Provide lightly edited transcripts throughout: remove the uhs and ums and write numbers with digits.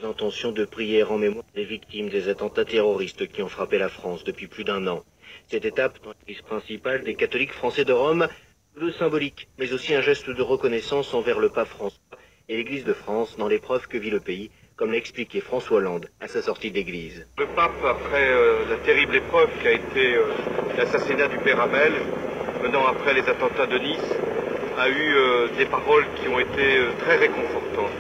Intentions de prière en mémoire des victimes des attentats terroristes qui ont frappé la France depuis plus d'un an. Cette étape dans l'église principale des catholiques français de Rome, de symbolique, mais aussi un geste de reconnaissance envers le pape François et l'église de France dans l'épreuve que vit le pays, comme l'a expliqué François Hollande à sa sortie d'église. Le pape, après la terrible épreuve qui a été l'assassinat du père Hamel, venant après les attentats de Nice, a eu des paroles qui ont été très réconfortantes.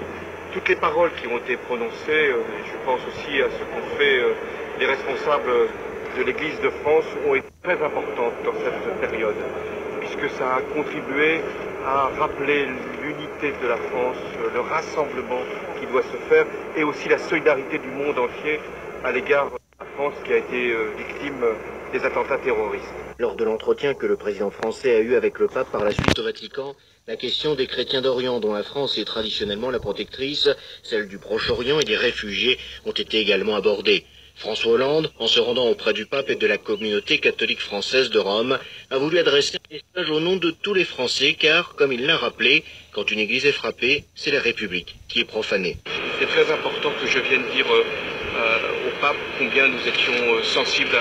Toutes les paroles qui ont été prononcées, je pense aussi à ce qu'ont fait les responsables de l'Église de France, ont été très importantes dans cette période, puisque ça a contribué à rappeler l'unité de la France, le rassemblement qui doit se faire, et aussi la solidarité du monde entier à l'égard de la France qui a été victime des attentats terroristes. Lors de l'entretien que le président français a eu avec le pape par la suite au Vatican, la question des chrétiens d'Orient, dont la France est traditionnellement la protectrice, celle du Proche-Orient et des réfugiés ont été également abordées. François Hollande, en se rendant auprès du pape et de la communauté catholique française de Rome, a voulu adresser un message au nom de tous les Français, car, comme il l'a rappelé, quand une église est frappée, c'est la République qui est profanée. C'est très important que je vienne dire au pape combien nous étions sensibles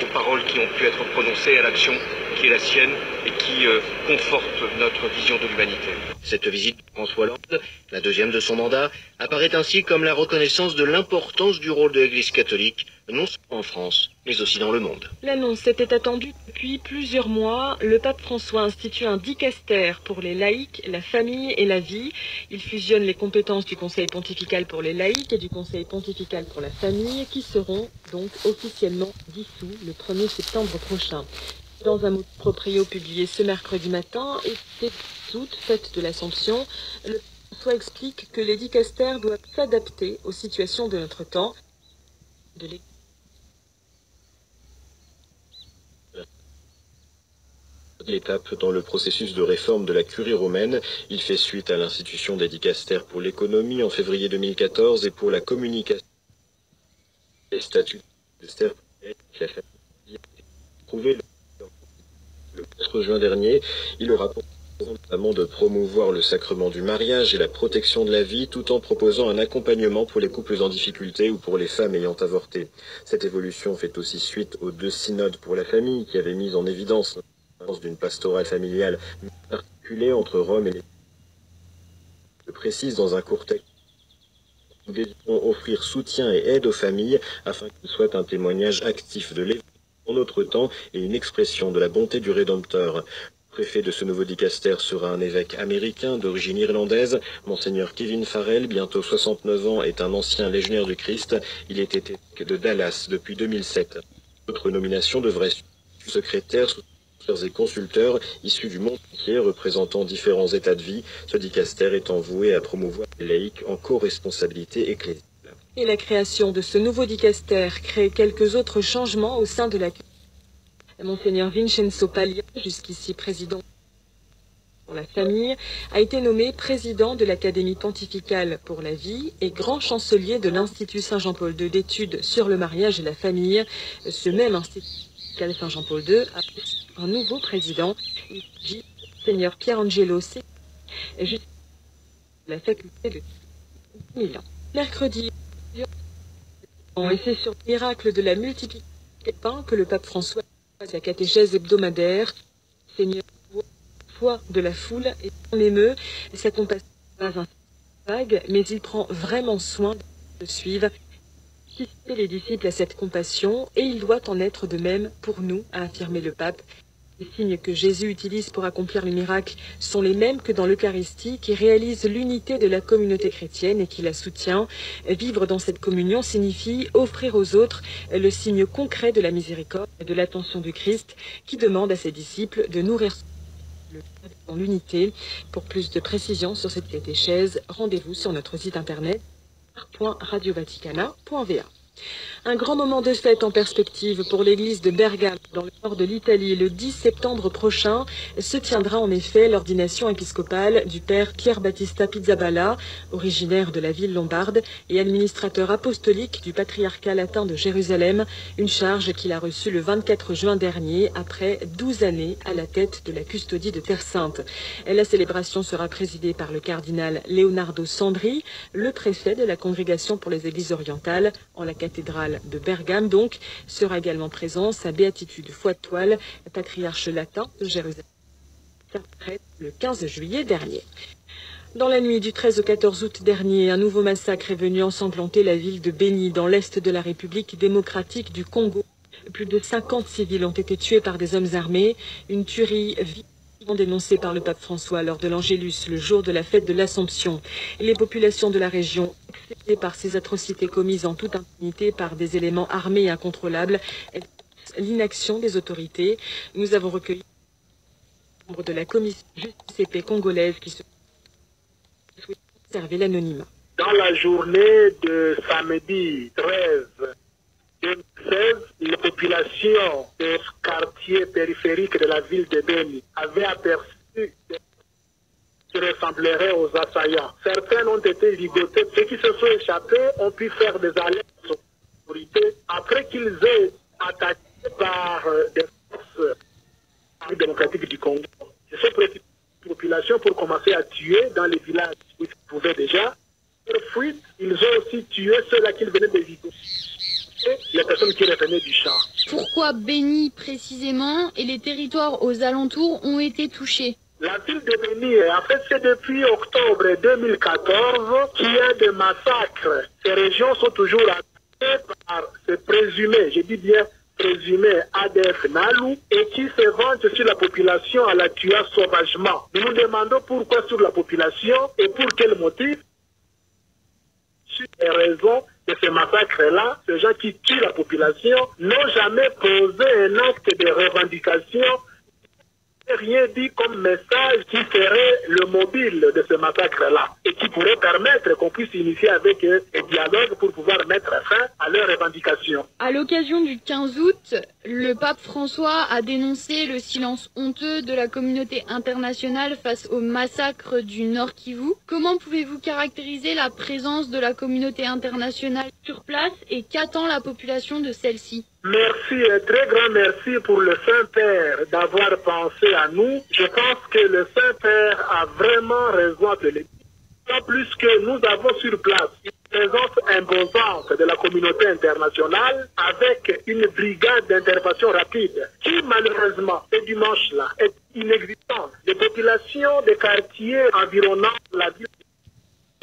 aux paroles qui ont pu être prononcées, à l'action qui est la sienne et qui conforte notre vision de l'humanité. Cette visite de François Hollande, la deuxième de son mandat, apparaît ainsi comme la reconnaissance de l'importance du rôle de l'Église catholique, non seulement en France, mais aussi dans le monde. L'annonce était attendue depuis plusieurs mois. Le pape François institue un dicastère pour les laïcs, la famille et la vie. Il fusionne les compétences du Conseil pontifical pour les laïcs et du Conseil pontifical pour la famille, qui seront donc officiellement dissous le 1er septembre prochain. Dans un mot de proprio publié ce mercredi matin, et c'est août, fête de l'Assomption, le pape François explique que les dicastères doivent s'adapter aux situations de notre temps. Étape dans le processus de réforme de la curie romaine. Il fait suite à l'institution des dicastères pour l'économie en février 2014 et pour la communication. Les statuts de dicastères pour la famille trouvé le 4 juin dernier. Il aura notamment de promouvoir le sacrement du mariage et la protection de la vie, tout en proposant un accompagnement pour les couples en difficulté ou pour les femmes ayant avorté. Cette évolution fait aussi suite aux 2 synodes pour la famille qui avaient mis en évidence d'une pastorale familiale articulée entre Rome et l'Église. Je précise dans un court texte, nous désirons offrir soutien et aide aux familles afin qu'ils soient un témoignage actif de l'Évangile en notre temps et une expression de la bonté du Rédempteur. Le préfet de ce nouveau dicastère sera un évêque américain d'origine irlandaise. Monseigneur Kevin Farrell, bientôt 69 ans, est un ancien légionnaire du Christ. Il était évêque de Dallas depuis 2007. D'autres nominations devraient suivre. Secrétaire et consulteurs issus du monde entier représentant différents états de vie, ce dicastère étant voué à promouvoir les laïcs en co-responsabilité ecclésiale. Et la création de ce nouveau dicastère crée quelques autres changements au sein de la Monseigneur Vincenzo Paglia, jusqu'ici président pour la famille, a été nommé président de l'Académie pontificale pour la vie et grand chancelier de l'Institut Saint-Jean-Paul II d'études sur le mariage et la famille. Ce même institut Saint-Jean-Paul II a un nouveau président, Monseigneur Pierangelo C. de la faculté de Milan. Mercredi, et c'est sur le miracle de la multiplication des pains que le pape François, sa catéchèse hebdomadaire, Seigneur, foi de la foule et on l'émeut, et sa compassion n'est pas un vague, mais il prend vraiment soin de suivre les disciples à cette compassion, et il doit en être de même pour nous, a affirmé le pape. Les signes que Jésus utilise pour accomplir le miracle sont les mêmes que dans l'Eucharistie, qui réalise l'unité de la communauté chrétienne et qui la soutient. Vivre dans cette communion signifie offrir aux autres le signe concret de la miséricorde et de l'attention du Christ, qui demande à ses disciples de nourrir dans l'unité. Pour plus de précisions sur cette catéchèse, rendez-vous sur notre site internet radiovaticana.va. Un grand moment de fête en perspective pour l'église de Bergame, dans le nord de l'Italie. Le 10 septembre prochain se tiendra en effet l'ordination épiscopale du père Pier Battista Pizzaballa, originaire de la ville lombarde et administrateur apostolique du patriarcat latin de Jérusalem, une charge qu'il a reçue le 24 juin dernier, après 12 années à la tête de la custodie de Terre Sainte. La célébration sera présidée par le cardinal Leonardo Sandri, le préfet de la Congrégation pour les Églises orientales, en la cathédrale de Bergame donc. Sera également présent sa béatitude Foy-de-Toile, patriarche latin de Jérusalem, le 15 juillet dernier. Dans la nuit du 13 au 14 août dernier, un nouveau massacre est venu ensanglanter la ville de Beni, dans l'est de la République démocratique du Congo. Plus de 50 civils ont été tués par des hommes armés, une tuerie dénoncée par le pape François lors de l'Angélus, le jour de la fête de l'Assomption. Les populations de la région, excédées par ces atrocités commises en toute impunité par des éléments armés et incontrôlables, l'inaction des autorités. Nous avons recueilli les membres de la commission justice et paix congolaise qui se souhaitent conserver l'anonymat. Dans la journée de samedi 13 2016, les populations des quartiers périphériques de la ville de Beni avaient aperçu qui ressembleraient aux assaillants. Certains ont été ligotés. Ceux qui se sont échappés ont pu faire des alertes aux autorités après qu'ils aient attaqué par des forces démocratiques du Congo. Ils sont pris la population pour commencer à tuer dans les villages où ils pouvaient déjà. Pour fuite, ils ont aussi tué ceux-là qu'ils venaient d'éviter. Les personnes qui revenaient du champ. Pourquoi Beni précisément et les territoires aux alentours ont été touchés? La ville de Beni, en fait, c'est depuis octobre 2014 qu'il y a des massacres. Ces régions sont toujours attaquées par ces présumés, je dis bien présumés ADF Nalu, et qui se vantent sur la population à la tuer sauvagement. Nous nous demandons pourquoi sur la population et pour quel motif. Sur les raisons de ces massacres-là, ces gens qui tuent la population n'ont jamais posé un acte de revendication, rien dit comme message qui serait le mobile de ce massacre-là et qui pourrait permettre qu'on puisse initier avec eux un dialogue pour pouvoir mettre fin à leurs revendications. À l'occasion du 15 août, le pape François a dénoncé le silence honteux de la communauté internationale face au massacre du Nord Kivu. Comment pouvez-vous caractériser la présence de la communauté internationale sur place et qu'attend la population de celle-ci? Merci, un très grand merci pour le Saint-Père d'avoir pensé à nous. Je pense que le Saint-Père a vraiment raison de le dire. En plus que nous avons sur place une présence imposante de la communauté internationale avec une brigade d'intervention rapide qui malheureusement ce dimanche-là est inexistante. Les populations des quartiers environnant la ville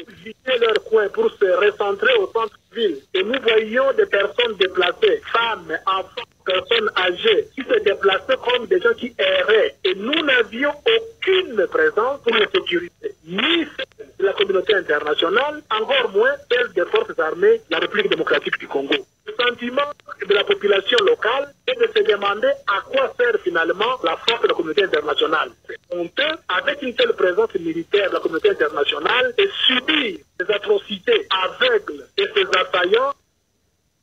visiter leur coin pour se recentrer au centre-ville. Et nous voyions des personnes déplacées, femmes, enfants, personnes âgées, qui se déplaçaient comme des gens qui erraient. Et nous n'avions aucune présence pour les sécuriser. Ni celle de la communauté internationale, encore moins celle des forces armées de la République démocratique du Congo. Le sentiment de la population locale est de se demander à quoi sert finalement la force de la communauté internationale. C'est honteux, avec une telle présence militaire de la communauté internationale, et subir des atrocités aveugles de ces assaillants,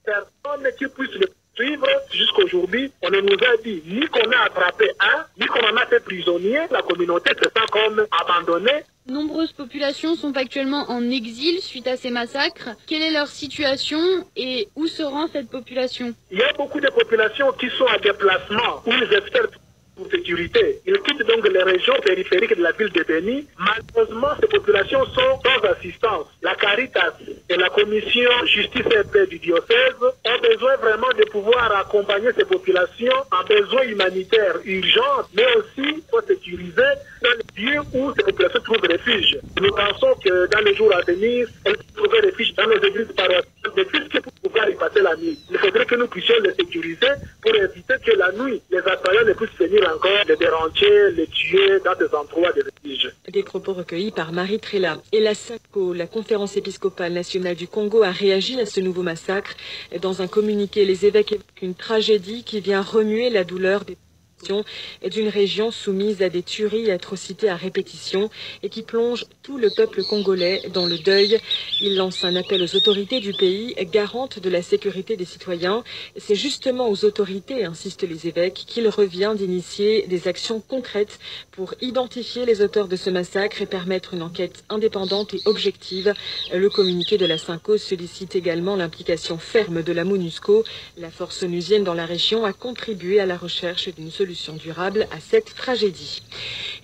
personne qui puisse les suivre. Jusqu'aujourd'hui, on ne nous a dit ni qu'on a attrapé un, ni qu'on en a fait prisonnier. La communauté se sent comme abandonnée. Nombreuses populations sont actuellement en exil suite à ces massacres. Quelle est leur situation et où se rend cette population? Il y a beaucoup de populations qui sont à déplacement, où ils espèrent pour sécurité. Ils quittent donc les régions périphériques de la ville de Beni. Malheureusement, ces populations sont sans assistance. La Caritas et la commission justice et paix du diocèse ont besoin vraiment de pouvoir accompagner ces populations en besoins humanitaires urgents, mais aussi pour sécuriser dans les lieux où ces populations trouvent refuge. Nous pensons que dans les jours à venir, elles trouveront refuge dans nos églises paroissiales, de plus que pour pouvoir y passer la nuit. Il faudrait que nous puissions les sécuriser pour éviter que la nuit, les assaillants ne puissent venir encore les déranger, les tuer dans des endroits de refuge. Des propos recueillis par Marie Trella. Et la SACO, la Conférence épiscopale nationale du Congo, a réagi à ce nouveau massacre. Dans un communiqué, les évêques évoquent une tragédie qui vient remuer la douleur des d'une région soumise à des tueries et atrocités à répétition et qui plonge tout le peuple congolais dans le deuil. Il lance un appel aux autorités du pays, garantes de la sécurité des citoyens. C'est justement aux autorités, insistent les évêques, qu'il revient d'initier des actions concrètes pour identifier les auteurs de ce massacre et permettre une enquête indépendante et objective. Le communiqué de la Synco sollicite également l'implication ferme de la MONUSCO. La force onusienne dans la région a contribué à la recherche d'une solution durable à cette tragédie.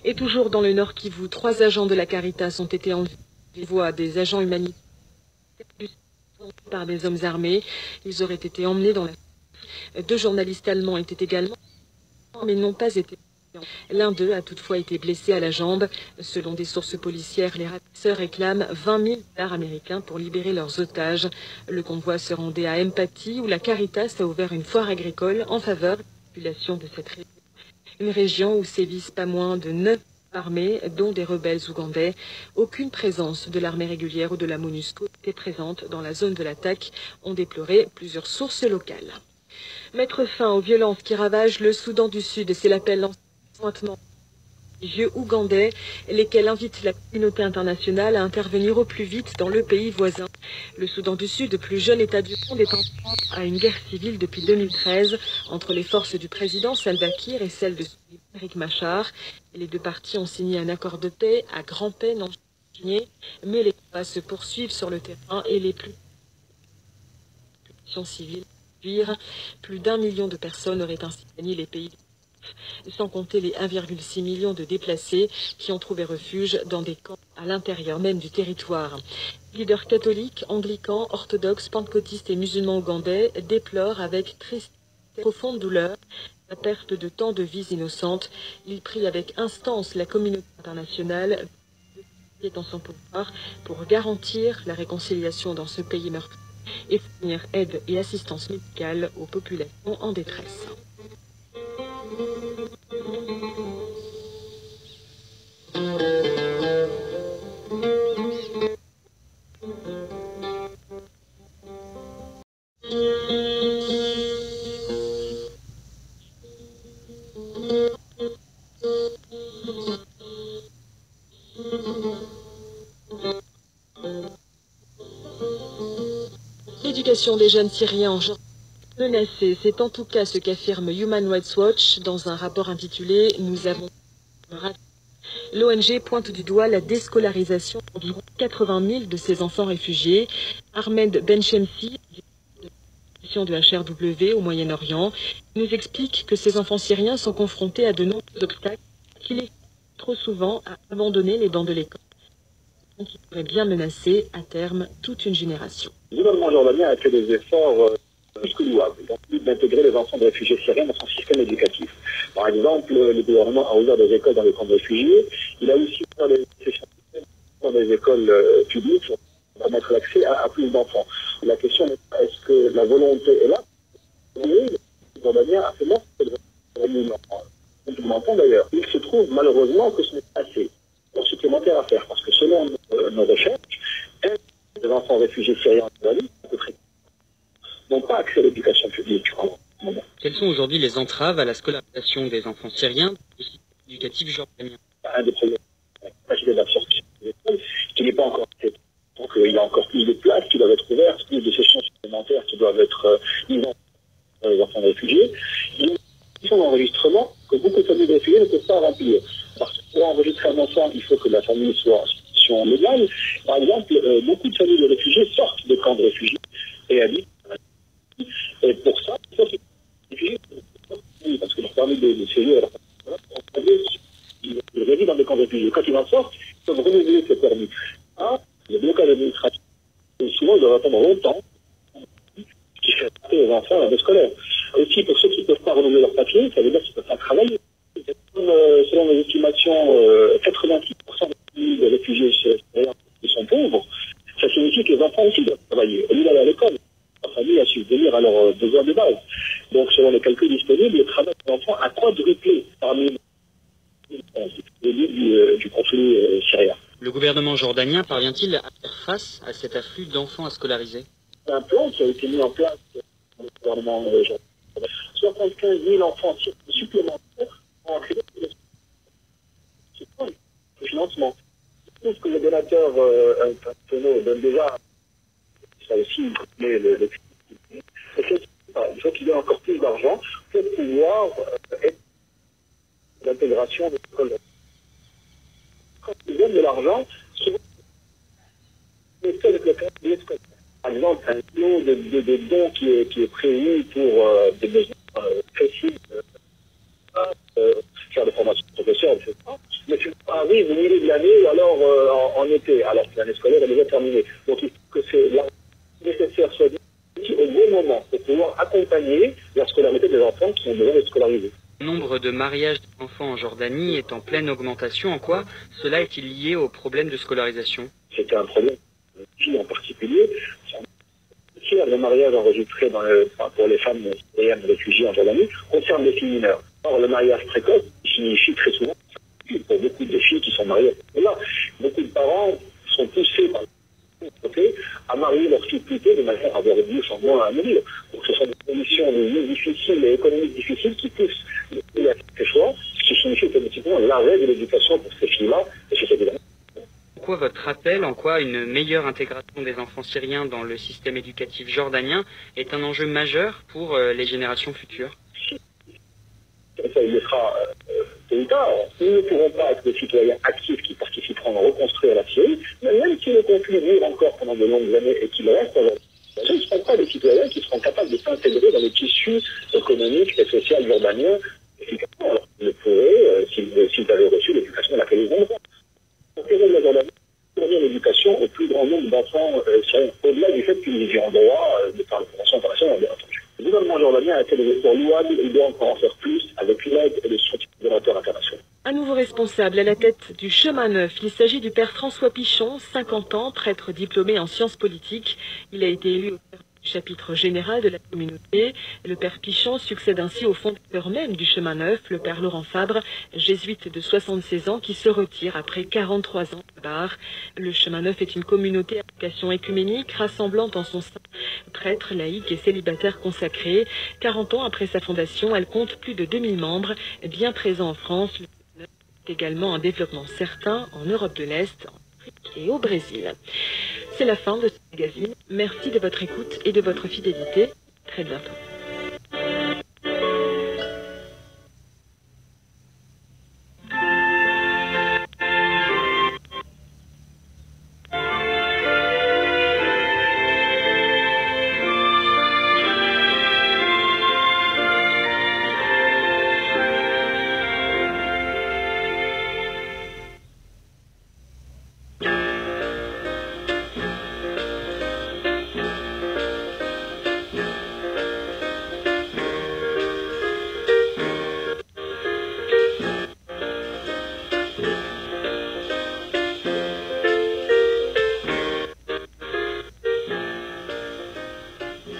Et toujours dans le Nord Kivu, 3 agents de la Caritas ont été enlevés voix des agents humanitaires par des hommes armés. Ils auraient été emmenés dans la... 2 journalistes allemands étaient également, mais n'ont pas été. L'un d'eux a toutefois été blessé à la jambe. Selon des sources policières, les ravisseurs réclament 20 000 $ américains pour libérer leurs otages. Le convoi se rendait à Mpati, où la Caritas a ouvert une foire agricole en faveur de la population de cette région. Une région où sévissent pas moins de 9 armées, dont des rebelles ougandais. Aucune présence de l'armée régulière ou de la MONUSCO était présente dans la zone de l'attaque, ont déploré plusieurs sources locales. Mettre fin aux violences qui ravagent le Soudan du Sud, c'est l'appel lancé religieux ougandais, lesquels invitent la communauté internationale à intervenir au plus vite dans le pays voisin. Le Soudan du Sud, plus jeune État du monde, est en proie à une guerre civile depuis 2013 entre les forces du président Salva Kiir et celles de Riek Machar. Les 2 parties ont signé un accord de paix à grand-peine en juillet, mais les combats se poursuivent sur le terrain et les plus civiles. Plus d'1 million de personnes auraient ainsi gagné les pays, sans compter les 1,6 million de déplacés qui ont trouvé refuge dans des camps à l'intérieur même du territoire. Les leaders catholiques, anglicans, orthodoxes, pentecôtistes et musulmans ougandais déplorent avec tristesse et profonde douleur la perte de tant de vies innocentes. Ils prient avec instance la communauté internationale qui est en son pouvoir pour garantir la réconciliation dans ce pays meurtri et fournir aide et assistance médicale aux populations en détresse. L'éducation des jeunes Syriens en Jordanie menacée, c'est en tout cas ce qu'affirme Human Rights Watch dans un rapport intitulé « Nous avons ». L'ONG pointe du doigt la déscolarisation d'environ 80 000 de ces enfants réfugiés. Ahmed Benchemsi, de HRW au Moyen-Orient, nous explique que ces enfants syriens sont confrontés à de nombreux obstacles qui les trop souvent à abandonner les bancs de l'école, qui pourraient bien menacer à terme toute une génération. Le gouvernement jordanien a fait des efforts plus que louables dans le but d'intégrer les enfants de réfugiés syriens dans son système éducatif. Par exemple, le gouvernement a ouvert des écoles dans les camps de réfugiés. Il a aussi ouvert des sessions dans des écoles publiques pour permettre l'accès à plus d'enfants. La question est est-ce que la volonté est là? Oui, le jordanien a fait l'offre de on l'entend d'ailleurs. Il se trouve malheureusement que ce n'est pas assez. Il y a supplémentaire à faire parce que selon nos recherches, les enfants réfugiés syriens en Jordanie n'ont pas accès à l'éducation publique. Quelles sont aujourd'hui les entraves à la scolarisation des enfants syriens du système éducatif jordanien? Un des problèmes, c'est la capacité d'absorption des écoles, qui n'est pas encore faite. Donc il y a encore plus de places qui doivent être ouvertes, plus de sessions supplémentaires qui doivent être mises en pour les enfants réfugiés. Il y a une condition d'enregistrement que beaucoup de familles de réfugiés ne peuvent pas remplir. Parce que pour enregistrer un enfant, il faut que la famille soit en situation légale. Par exemple, beaucoup de familles de réfugiés sortent des camps de réfugiés et habitent. Et pour ça, il faut que les réfugiés, parce que leur permis de séjour, ils résident dans des camps de réfugiés. Quand ils en sortent, ils peuvent renouveler ce permis. Le blocage administratif, souvent, ils doivent attendre longtemps, ce qui fait passer les enfants à l'année scolaire. Aussi, pour ceux qui ne peuvent pas renouveler leur papier, ça veut dire qu'ils ne peuvent pas travailler. Selon les estimations, 86% des réfugiés syriens qui sont pauvres. Ça signifie que les enfants aussi doivent travailler. Au lieu d'aller à l'école, leur famille a subvenir à leurs besoins de base. Donc, selon les calculs disponibles, le travail des enfants a quadruplé parmi les lieux du conflit syrien. Le gouvernement jordanien parvient-il à faire face à cet afflux d'enfants à scolariser? Un plan qui a été mis en place par le gouvernement jordanien. 75 000 enfants supplémentaires le financement. Tout ce que les donateurs internationaux donnent déjà, ça aussi, mais il faut qu'il y ait encore plus d'argent pour pouvoir être l'intégration des écoles. Quand ils donnent de l'argent, souvent, par exemple, un lot de dons qui est prévu pour des besoins précis, faire des formations de professeurs, etc. Mais tu arrives au milieu de l'année ou alors en été, alors que l'année scolaire est déjà terminée. Donc il faut que c'est nécessaire soit dit au bon moment pour pouvoir accompagner la scolarité des enfants qui ont besoin d'être scolarisés. Le nombre de mariages d'enfants en Jordanie est en pleine augmentation. En quoi cela est-il lié au problème de scolarisation? C'était un problème en particulier. Le mariage enregistré pour les femmes syriennes réfugiées en Jordanie concerne les filles mineures. Or, le mariage précoce signifie très souvent, pour beaucoup de filles qui sont mariées, là, beaucoup de parents sont poussés par côté à marier leurs filles plus tôt de manière à avoir du changement à venir. Donc ce sont des conditions de vie difficiles et économiques difficiles qui poussent les filles à faire ces choix, ce qui signifie automatiquement l'arrêt de l'éducation pour ces filles-là, et c'est évidemment. Pourquoi votre appel, en quoi une meilleure intégration des enfants syriens dans le système éducatif jordanien est un enjeu majeur pour les générations futures? Ça, il le sera tôt ou tard. Nous ne pourrons pas être des citoyens actifs qui participeront à reconstruire la Syrie, mais même si le conflit dure encore pendant de longues années et qu'il reste aujourd'hui, ce ne seront pas des citoyens qui seront capables de s'intégrer dans le tissu économique et social jordanien efficacement. Alors, ils le pourraient s'ils avaient reçu l'éducation à laquelle ils ont droit. L'intérêt de la Jordanie, c'est de fournir l'éducation au plus grand nombre d'enfants au-delà du fait qu'ils y ont droit de par la Convention internationale, bien entendu. Le gouvernement jordanien a fait des efforts louables, il doit encore en faire plus avec l'aide et le soutien des donateurs internationaux. Un nouveau responsable à la tête du Chemin Neuf. Il s'agit du père François Pichon, 50 ans, prêtre diplômé en sciences politiques. Il a été élu au chapitre général de la communauté. Le père Pichon succède ainsi au fondateur même du Chemin Neuf, le père Laurent Fabre, jésuite de 76 ans qui se retire après 43 ans de bar. Le Chemin Neuf est une communauté à vocation écuménique rassemblant en son sein prêtres, laïcs et célibataires consacrés. 40 ans après sa fondation, elle compte plus de 2000 membres, bien présents en France. Le Chemin Neuf est également un développement certain en Europe de l'Est, et au Brésil. C'est la fin de ce magazine. Merci de votre écoute et de votre fidélité. Très bientôt.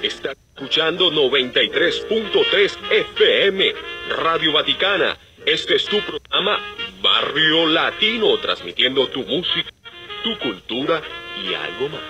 Está escuchando 93.3 FM, Radio Vaticana. Este es tu programa Barrio Latino, transmitiendo tu música, tu cultura y algo más.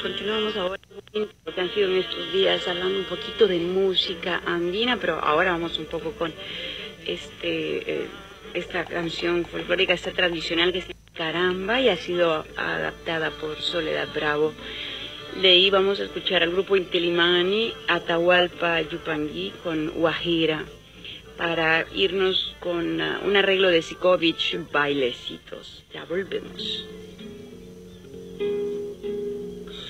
Continuamos ahora, porque han sido en estos días hablando un poquito de música andina, pero ahora vamos un poco con esta canción folclórica, esta tradicional que se llama Caramba y ha sido adaptada por Soledad Bravo. De ahí vamos a escuchar al grupo Intilimani, Atahualpa Yupanqui con Guajira, para irnos con un arreglo de Sikovich, Bailecitos. Ya volvemos.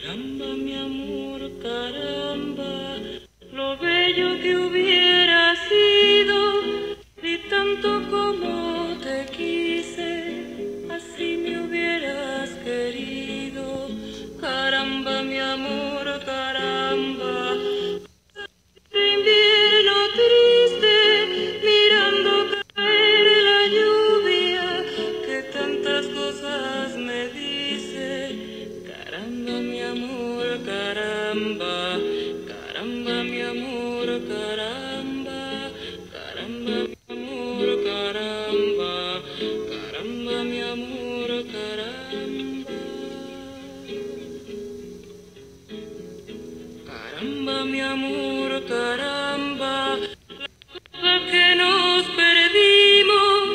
Caramba, mi amor, caramba, lo bello que hubiera sido, si tanto como te quise, así me hubieras querido. Caramba, mi amor, caramba, de invierno triste, mirando caer la lluvia. amor, caramba, caramba mi amor, caramba, caramba mi amor, caramba, caramba mi amor, caramba, la que nos perdimos,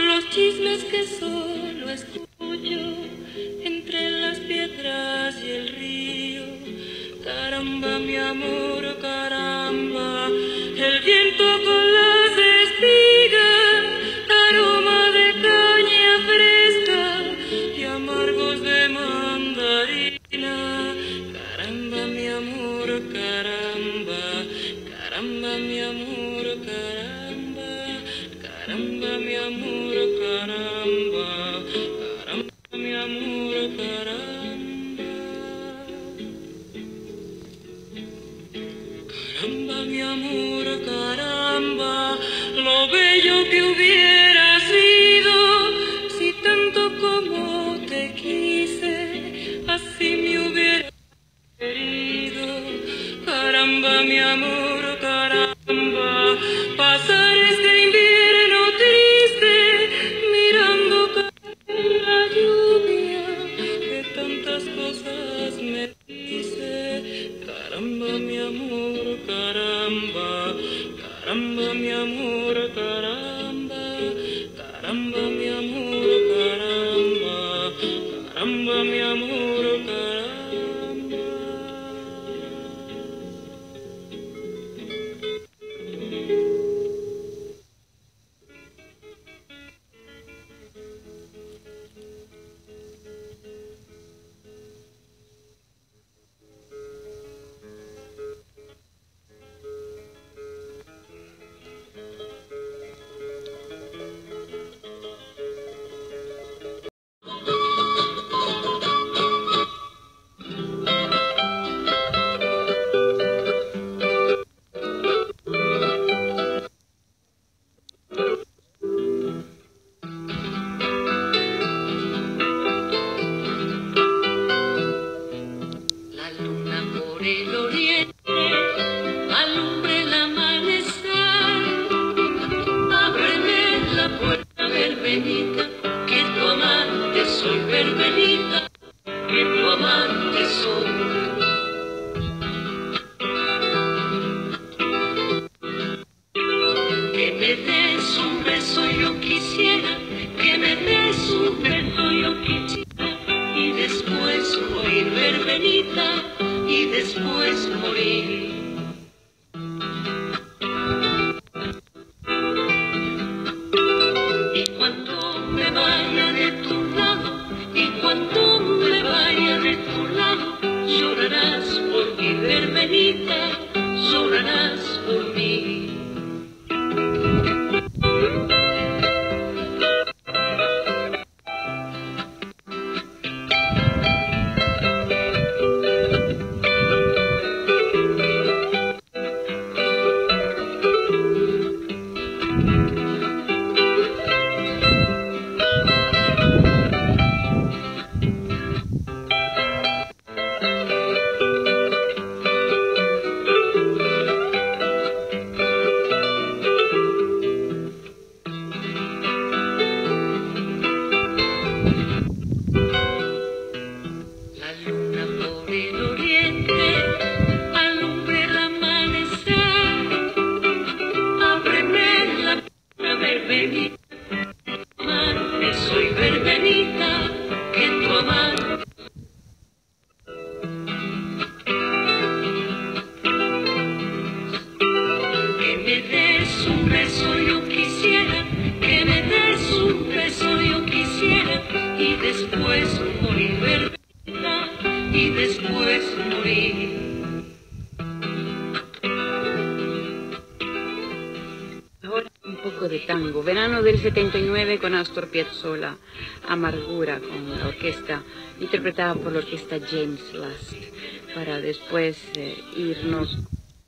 los chismes que solo escucho entre las piedras y el río. Caramba, mi amor, caramba, el viento con las espigas, aroma de caña fresca y amargos de mandarina. Caramba, mi amor, caramba, caramba, mi amor, caramba, caramba, mi amor, caramba, caramba, mi amor, caramba. Caramba, mi amor, caramba, lo bello que hubiera sido si tanto como te quise, así me hubiera querido. Caramba, mi amor, caramba, pasar este invierno triste mirando caer la lluvia que tantas cosas me dice. Caramba, mi amor, caramba, caramba, mi amor, caramba, caramba, mi amor, caramba, caramba, mi amor, caramba. Verano del 79 con Astor Piazzolla, Amargura con la orquesta, interpretada por la orquesta James Last, para después irnos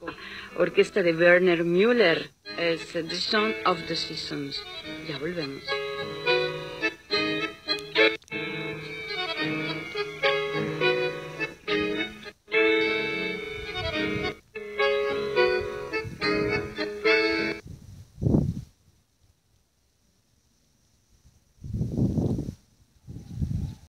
a la orquesta de Werner Müller, es The Song of the Seasons. Ya volvemos.